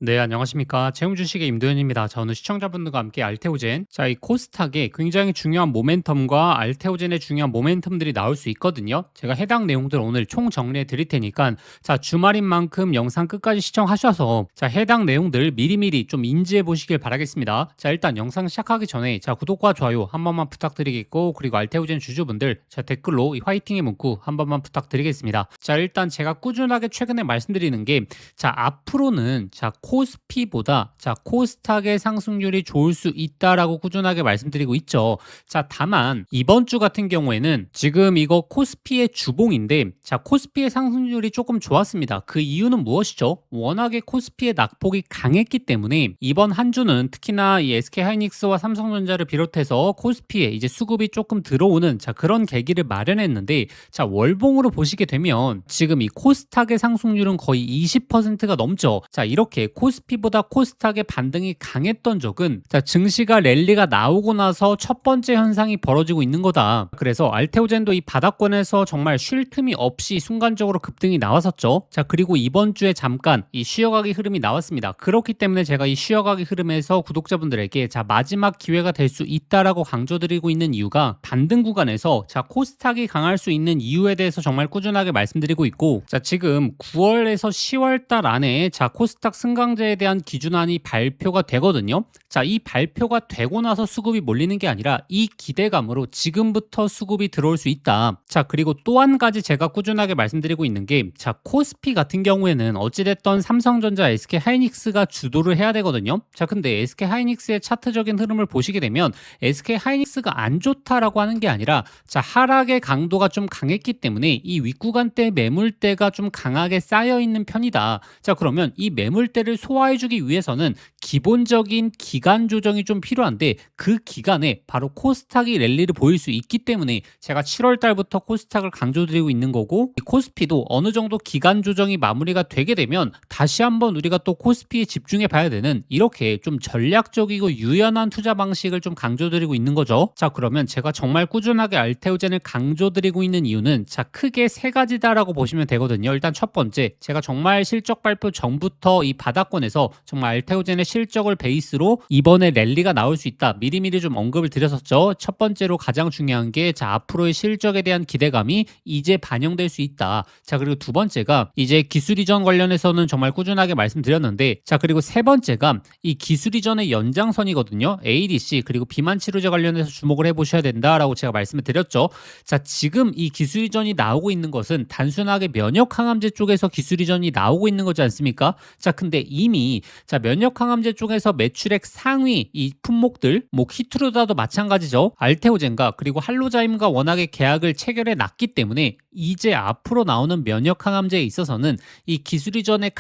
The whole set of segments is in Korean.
네, 안녕하십니까. 채용주식의 임도현입니다. 저는 시청자분들과 함께 알테오젠. 자, 이 코스닥에 굉장히 중요한 모멘텀과 알테오젠의 중요한 모멘텀들이 나올 수 있거든요. 제가 해당 내용들 오늘 총 정리해 드릴 테니까, 자, 주말인 만큼 영상 끝까지 시청하셔서, 자, 해당 내용들 미리미리 좀 인지해 보시길 바라겠습니다. 자, 일단 영상 시작하기 전에, 자, 구독과 좋아요 한 번만 부탁드리겠고, 그리고 알테오젠 주주분들, 자, 댓글로 이 화이팅의 문구 한 번만 부탁드리겠습니다. 자, 일단 제가 꾸준하게 최근에 말씀드리는 게, 자, 앞으로는, 자, 코스피보다 자 코스닥의 상승률이 좋을 수 있다라고 꾸준하게 말씀드리고 있죠. 자, 다만 이번 주 같은 경우에는 지금 이거 코스피의 주봉인데, 자, 코스피의 상승률이 조금 좋았습니다. 그 이유는 무엇이죠? 워낙에 코스피의 낙폭이 강했기 때문에 이번 한 주는 특히나 이 SK하이닉스와 삼성전자를 비롯해서 코스피에 이제 수급이 조금 들어오는, 자, 그런 계기를 마련했는데, 자, 월봉으로 보시게 되면 지금 이 코스닥의 상승률은 거의 20%가 넘죠. 자, 이렇게 코스피보다 코스닥의 반등이 강했던 적은, 자, 증시가 랠리가 나오고 나서 첫 번째 현상이 벌어지고 있는 거다. 그래서 알테오젠도 이 바닥권에서 정말 쉴 틈이 없이 순간적으로 급등이 나왔었죠. 자, 그리고 이번 주에 잠깐 이 쉬어가기 흐름이 나왔습니다. 그렇기 때문에 제가 이 쉬어가기 흐름에서 구독자분들에게, 자, 마지막 기회가 될 수 있다라고 강조드리고 있는 이유가, 반등 구간에서 자 코스닥이 강할 수 있는 이유에 대해서 정말 꾸준하게 말씀드리고 있고, 자, 지금 9월에서 10월 달 안에 자 코스닥 승강제에 대한 기준안이 발표가 되거든요. 자, 이 발표가 되고 나서 수급이 몰리는 게 아니라 이 기대감으로 지금부터 수급이 들어올 수 있다. 자, 그리고 또 한 가지 제가 꾸준하게 말씀드리고 있는 게, 자, 코스피 같은 경우에는 어찌됐던 삼성전자, SK하이닉스가 주도를 해야 되거든요. 자, 근데 SK하이닉스의 차트적인 흐름을 보시게 되면 SK하이닉스가 안 좋다라고 하는 게 아니라, 자, 하락의 강도가 좀 강했기 때문에 이 윗구간대 매물대가 좀 강하게 쌓여 있는 편이다. 자, 그러면 이 매물대를 소화해주기 위해서는 기본적인 기간 조정이 좀 필요한데, 그 기간에 바로 코스닥이 랠리를 보일 수 있기 때문에 제가 7월 달부터 코스닥을 강조드리고 있는 거고, 이 코스피도 어느 정도 기간 조정이 마무리가 되게 되면 다시 한번 우리가 또 코스피에 집중해 봐야 되는, 이렇게 좀 전략적이고 유연한 투자 방식을 좀 강조드리고 있는 거죠. 자, 그러면 제가 정말 꾸준하게 알테오젠을 강조드리고 있는 이유는, 자, 크게 세 가지다라고 보시면 되거든요. 일단 첫 번째, 제가 정말 실적 발표 전부터 이 바닥권에서 정말 알테오젠의 실적을 베이스로 이번에 랠리가 나올 수 있다, 미리미리 좀 언급을 드렸었죠. 첫 번째로 가장 중요한 게, 자, 앞으로의 실적에 대한 기대감이 이제 반영될 수 있다. 자, 그리고 두 번째가 이제 기술 이전 관련해서는 정말 꾸준하게 말씀드렸는데, 자, 그리고 세 번째가 이 기술 이전의 연장선이거든요. ADC 그리고 비만 치료제 관련해서 주목을 해보셔야 된다라고 제가 말씀을 드렸죠. 자, 지금 이 기술 이전이 나오고 있는 것은 단순하게 면역 항암제 쪽에서 기술 이전이 나오고 있는 거지 않습니까? 자, 근데 이미, 자, 면역 항암제 쪽에서 매출액 상위 이 품목들, 뭐 키트루다도 마찬가지죠. 알테오젠과 그리고 할로자임과 워낙에 계약을 체결해 놨기 때문에 이제 앞으로 나오는 면역 항암제에 있어서는 이 기술 이전의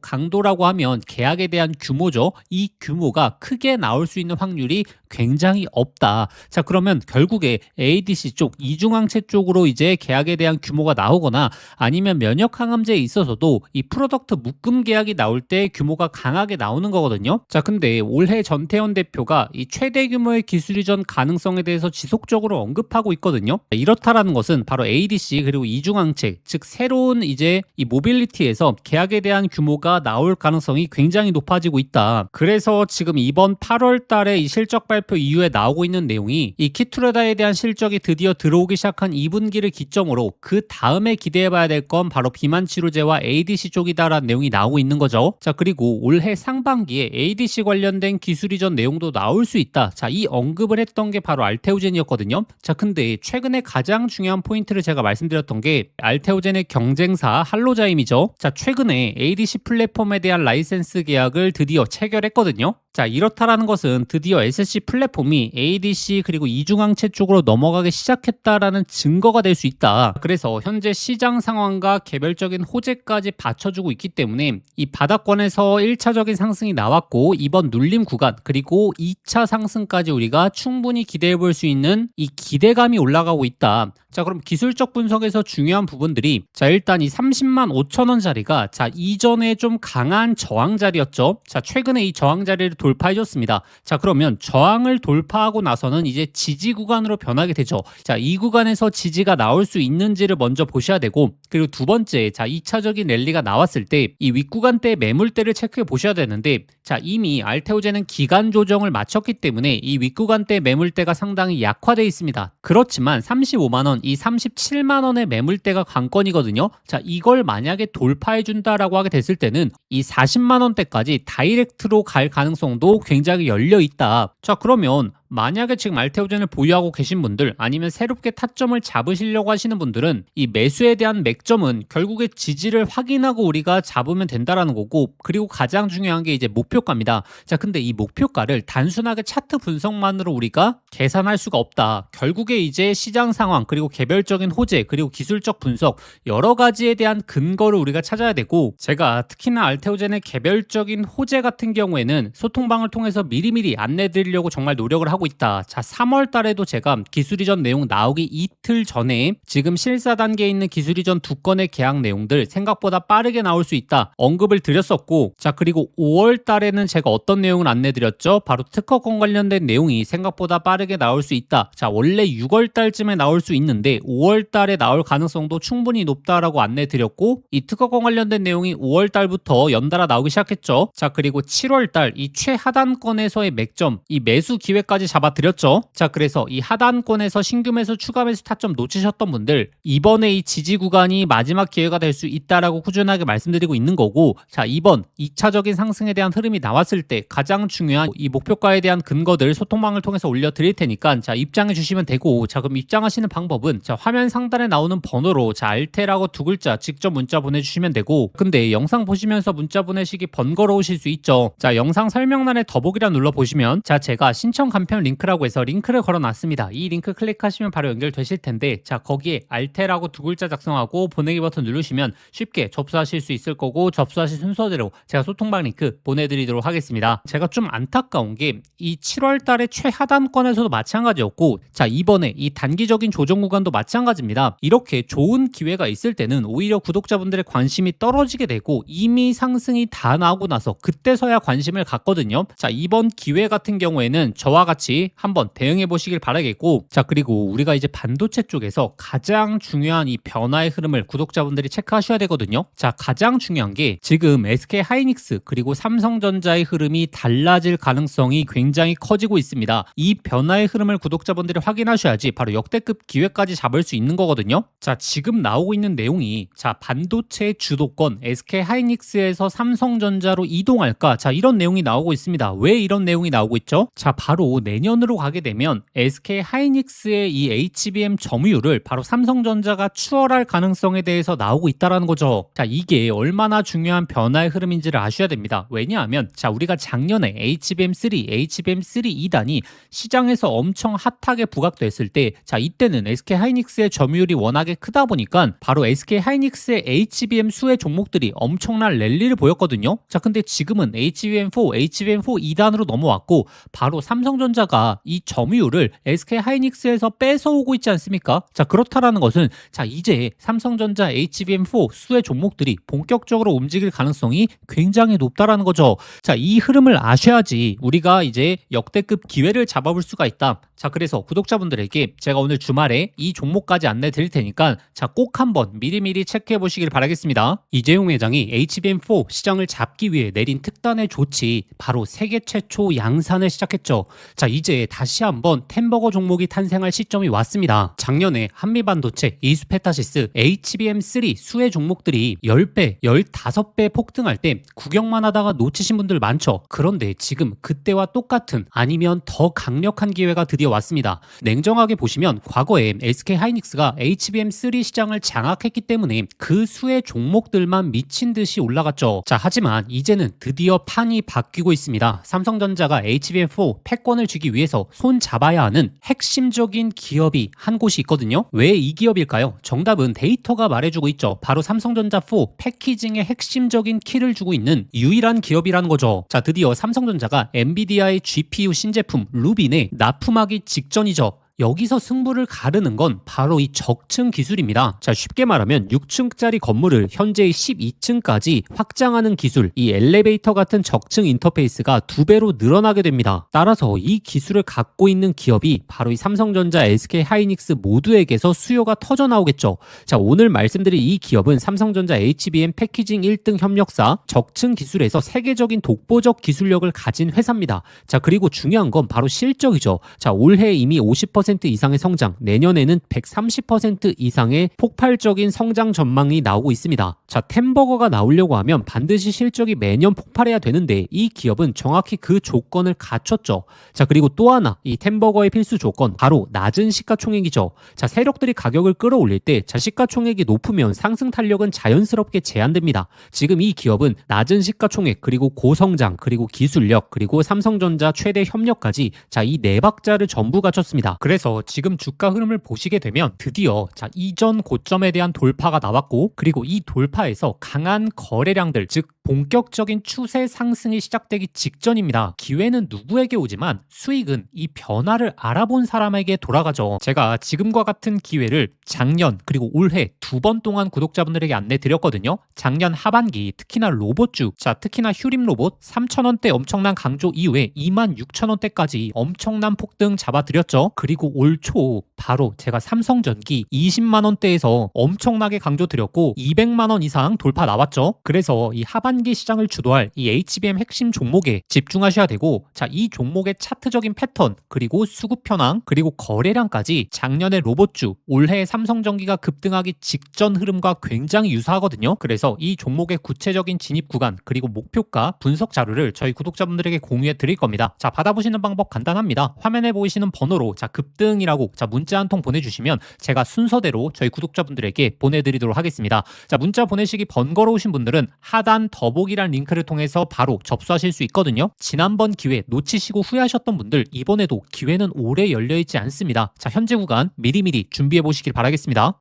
강도라고 하면 계약에 대한 규모죠. 이 규모가 크게 나올 수 있는 확률이 굉장히 없다. 자, 그러면 결국에 ADC 쪽, 이중항체 쪽으로 이제 계약에 대한 규모가 나오거나, 아니면 면역 항암제에 있어서도 이 프로덕트 묶음 계약이 나올 때 규모가 강하게 나오는 거거든요. 자, 근데 올해 전태원 대표가 이 최대 규모의 기술 이전 가능성에 대해서 지속적으로 언급하고 있거든요. 이렇다라는 것은 바로 ADC 그리고 이중항체, 즉 새로운 이제 이 모빌리티에서 계약에 대한 규모가 나올 가능성이 굉장히 높아지고 있다. 그래서 지금 이번 8월 달에 이 실적 발표 이후에 나오고 있는 내용이, 이 키투레다에 대한 실적이 드디어 들어오기 시작한 2분기를 기점으로 그 다음에 기대해봐야 될 건 바로 비만 치료제와 ADC 쪽이다라는 내용이 나오고 있는 거죠. 자, 그리고 올해 상반기에 ADC 관련된 기술 이전 내용도 나올 수 있다. 자, 이 언급을 했던 게 바로 알테오젠이었거든요. 자, 근데 최근에 가장 중요한 포인트를 제가 말씀드렸던 게 알테오젠의 경쟁사 할로자임이죠. 자, 최근에 ADC 플랫폼에 대한 라이센스 계약을 드디어 체결했거든요. 자, 이렇다라는 것은 드디어 SC 플랫폼이 ADC 그리고 이중항체 쪽으로 넘어가기 시작했다라는 증거가 될 수 있다. 그래서 현재 시장 상황과 개별적인 호재까지 받쳐주고 있기 때문에 이 바닥권에서 1차적인 상승이 나왔고, 이번 눌림 구간 그리고 2차 상승까지 우리가 충분히 기대해 볼 수 있는 이 기대감이 올라가고 있다. 자, 그럼 기술적 분석에서 중요한 부분들이, 자, 일단 이 30만 5천 원짜리가, 자, 이전에 좀 강한 저항 자리였죠. 자, 최근에 이 저항 자리를 돌파해줬습니다. 자, 그러면 저항을 돌파하고 나서는 이제 지지 구간으로 변하게 되죠. 자, 이 구간에서 지지가 나올 수 있는지를 먼저 보셔야 되고, 그리고 두 번째, 자, 2차적인 랠리가 나왔을 때 이 윗구간대 매물대 매물대를 체크해 보셔야 되는데, 자, 이미 알테오젠은 기간 조정을 마쳤기 때문에 이 윗구간대 매물대가 상당히 약화되어 있습니다. 그렇지만 35만원, 이 37만원의 매물대가 관건이거든요. 자, 이걸 만약에 돌파해 준다라고 하게 됐을 때는 이 40만원대까지 다이렉트로 갈 가능성도 굉장히 열려 있다. 자, 그러면 만약에 지금 알테오젠을 보유하고 계신 분들, 아니면 새롭게 타점을 잡으시려고 하시는 분들은 이 매수에 대한 맥점은 결국에 지지를 확인하고 우리가 잡으면 된다라는 거고, 그리고 가장 중요한 게 이제 목표가입니다. 자, 근데 이 목표가를 단순하게 차트 분석만으로 우리가 계산할 수가 없다. 결국에 이제 시장 상황, 그리고 개별적인 호재, 그리고 기술적 분석, 여러 가지에 대한 근거를 우리가 찾아야 되고, 제가 특히나 알테오젠의 개별적인 호재 같은 경우에는 소통방을 통해서 미리미리 안내드리려고 정말 노력을 하고 있다. 자, 3월 달에도 제가 기술이전 내용 나오기 이틀 전에 지금 실사 단계에 있는 기술이전 2건의 계약 내용들 생각보다 빠르게 나올 수 있다 언급을 드렸었고, 자, 그리고 5월 달에는 제가 어떤 내용을 안내드렸죠? 바로 특허권 관련된 내용이 생각보다 빠르게 나올 수 있다. 자, 원래 6월 달쯤에 나올 수 있는데 5월 달에 나올 가능성도 충분히 높다라고 안내드렸고, 이 특허권 관련된 내용이 5월 달부터 연달아 나오기 시작했죠. 자, 그리고 7월 달 이 최하단권에서의 맥점, 이 매수 기회까지 잡아드렸죠. 자, 그래서 이 하단권에서 신규 매수 추가 매수 타점 놓치셨던 분들, 이번에 이 지지 구간이 마지막 기회가 될 수 있다라고 꾸준하게 말씀드리고 있는 거고, 자, 이번 2차적인 상승에 대한 흐름이 나왔을 때 가장 중요한 이 목표가에 대한 근거들 소통망을 통해서 올려드릴 테니까, 자, 입장해 주시면 되고, 자, 그럼 입장하시는 방법은 자, 화면 상단에 나오는 번호로 자, 알테라고 두 글자 직접 문자 보내주시면 되고, 근데 영상 보시면서 문자 보내시기 번거로우실 수 있죠. 자, 영상 설명란에 더보기란 눌러보시면 자, 제가 신청 간편 링크라고 해서 링크를 걸어놨습니다. 이 링크 클릭하시면 바로 연결되실 텐데, 자, 거기에 알테라고 두 글자 작성하고 보내기 버튼 누르시면 쉽게 접수하실 수 있을 거고, 접수하실 순서대로 제가 소통방 링크 보내드리도록 하겠습니다. 제가 좀 안타까운 게 이 7월 달에 최하단권에서도 마찬가지였고, 자, 이번에 이 단기적인 조정 구간도 마찬가지입니다. 이렇게 좋은 기회가 있을 때는 오히려 구독자분들의 관심이 떨어지게 되고, 이미 상승이 다 나오고 나서 그때서야 관심을 갖거든요. 자, 이번 기회 같은 경우에는 저와 같이 한번 대응해 보시길 바라겠고, 자, 그리고 우리가 이제 반도체 쪽에서 가장 중요한 이 변화의 흐름을 구독자분들이 체크하셔야 되거든요. 자, 가장 중요한 게 지금 SK 하이닉스 그리고 삼성전자의 흐름이 달라질 가능성이 굉장히 커지고 있습니다. 이 변화의 흐름을 구독자분들이 확인하셔야지 바로 역대급 기회까지 잡을 수 있는 거거든요. 자, 지금 나오고 있는 내용이 자, 반도체 주도권 SK 하이닉스에서 삼성전자로 이동할까? 자, 이런 내용이 나오고 있습니다. 왜 이런 내용이 나오고 있죠? 자, 바로 내년으로 가게 되면 SK 하이닉스의 이 HBM 점유율을 바로 삼성전자가 추월할 가능성에 대해서 나오고 있다라는 거죠. 자, 이게 얼마나 중요한 변화의 흐름인지를 아셔야 됩니다. 왜냐하면 자, 우리가 작년에 HBM3, HBM3 2단이 시장에서 엄청 핫하게 부각됐을 때, 자, 이때는 SK 하이닉스의 점유율이 워낙에 크다 보니까 바로 SK 하이닉스의 HBM 수의 종목들이 엄청난 랠리를 보였거든요. 자, 근데 지금은 HBM4, HBM4 2단으로 넘어왔고, 바로 삼성전자가 이 점유율을 SK 하이닉스에서 뺏어오고 있지 않습니까? 자, 그렇다라는 것은 자, 이제 삼성전자 HBM4 수의 종목들이 본격적으로 움직일 가능성이 굉장히 높다라는 거죠. 자, 이 흐름을 아셔야지 우리가 이제 역대급 기회를 잡아볼 수가 있다. 자, 그래서 구독자분들에게 제가 오늘 주말에 이 종목까지 안내 드릴 테니까 자, 꼭 한번 미리미리 체크해 보시길 바라겠습니다. 이재용 회장이 HBM4 시장을 잡기 위해 내린 특단의 조치, 바로 세계 최초 양산을 시작했죠. 자, 이제 다시 한번 템버거 종목이 탄생할 시점이 왔습니다. 작년에 한미반도체, 이수페타시스, HBM3 수의 종목들이 10배, 15배 폭등할 때 구경만 하다가 놓치신 분들 많죠. 그런데 지금 그때와 똑같은 아니면 더 강력한 기회가 드디어 왔습니다. 냉정하게 보시면 과거에 SK 하이닉스가 HBM3 시장을 장악했기 때문에 그 수의 종목들만 미친 듯이 올라갔죠. 자, 하지만 이제는 드디어 판이 바뀌고 있습니다. 삼성전자가 HBM4 패권을 쥐기 위해서 손 잡아야 하는 핵심적인 기업이 한 곳이 있거든요. 왜 이 기업일까요? 정답은 데이터가 말해주고 있죠. 바로 삼성전자 4 패키징의 핵심적인 키를 주고 있는 유일한 기업이라는 거죠. 자, 드디어 삼성전자가 엔비디아의 GPU 신제품 루빈에 납품하기 직전이죠. 여기서 승부를 가르는 건 바로 이 적층 기술입니다. 자, 쉽게 말하면 6층짜리 건물을 현재의 12층까지 확장하는 기술, 이 엘리베이터 같은 적층 인터페이스가 2배로 늘어나게 됩니다. 따라서 이 기술을 갖고 있는 기업이 바로 이 삼성전자, SK하이닉스 모두에게서 수요가 터져 나오겠죠. 자, 오늘 말씀드릴 이 기업은 삼성전자 HBM 패키징 1등 협력사, 적층 기술에서 세계적인 독보적 기술력을 가진 회사입니다. 자, 그리고 중요한 건 바로 실적이죠. 자, 올해 이미 50% 이상의 성장, 내년에는 130% 이상의 폭발적인 성장 전망이 나오고 있습니다. 자, 템버거가 나오려고 하면 반드시 실적이 매년 폭발해야 되는데 이 기업은 정확히 그 조건을 갖췄죠. 자, 그리고 또 하나, 이 템버거의 필수 조건, 바로 낮은 시가총액이죠. 자, 세력들이 가격을 끌어올릴 때 시가총액이 높으면 상승 탄력은 자연스럽게 제한됩니다. 지금 이 기업은 낮은 시가총액, 그리고 고성장, 그리고 기술력, 그리고 삼성전자 최대 협력까지, 자, 이 네 박자를 전부 갖췄습니다. 그래서 지금 주가 흐름을 보시게 되면 드디어 이전 고점에 대한 돌파가 나왔고, 그리고 이 돌파에서 강한 거래량들, 즉 본격적인 추세 상승이 시작되기 직전입니다. 기회는 누구에게 오지만 수익은 이 변화를 알아본 사람에게 돌아가죠. 제가 지금과 같은 기회를 작년 그리고 올해 2번 동안 구독자분들에게 안내 드렸거든요. 작년 하반기 특히나 로봇주, 자, 특히나 휴림 로봇 3,000원대 엄청난 강조 이후에 26,000원대까지 엄청난 폭등 잡아드렸죠. 그리고 올 초 바로 제가 삼성전기 20만원대에서 엄청나게 강조 드렸고 200만원 이상 돌파 나왔죠. 그래서 이 하반기 시장을 주도할 이 HBM 핵심 종목에 집중하셔야 되고, 자, 이 종목의 차트적인 패턴, 그리고 수급 현황, 그리고 거래량까지 작년의 로봇주, 올해 삼성전기가 급등하기 직전 흐름과 굉장히 유사하거든요. 그래서 이 종목의 구체적인 진입 구간, 그리고 목표가 분석 자료를 저희 구독자분들에게 공유해 드릴 겁니다. 자, 받아보시는 방법 간단합니다. 화면에 보이시는 번호로 자, 급등이라고 자, 문자 한 통 보내주시면 제가 순서대로 저희 구독자분들에게 보내드리도록 하겠습니다. 자, 문자 보내시기 번거로우신 분들은 하단 더보기란 링크를 통해서 바로 접수하실 수 있거든요. 지난번 기회 놓치시고 후회하셨던 분들, 이번에도 기회는 오래 열려있지 않습니다. 자, 현재 구간 미리미리 준비해 보시길 바라겠습니다.